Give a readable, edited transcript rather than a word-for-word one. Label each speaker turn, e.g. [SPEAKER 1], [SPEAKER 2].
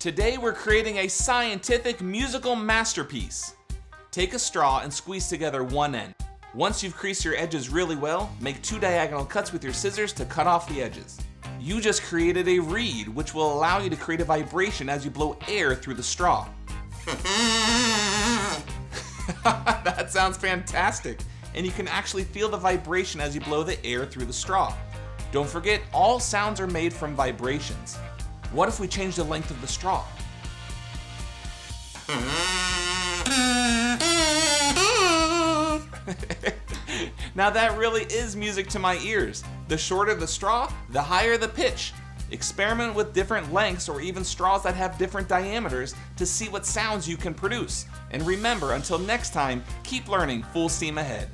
[SPEAKER 1] Today we're creating a scientific musical masterpiece. Take a straw and squeeze together one end. Once you've creased your edges really well, make 2 diagonal cuts with your scissors to cut off the edges. You just created a reed, which will allow you to create a vibration as you blow air through the straw. That sounds fantastic, and you can actually feel the vibration as you blow the air through the straw. Don't forget, all sounds are made from vibrations. What if we change the length of the straw? Now that really is music to my ears. The shorter the straw, the higher the pitch. Experiment with different lengths or even straws that have different diameters to see what sounds you can produce. And remember, until next time, keep learning full steam ahead.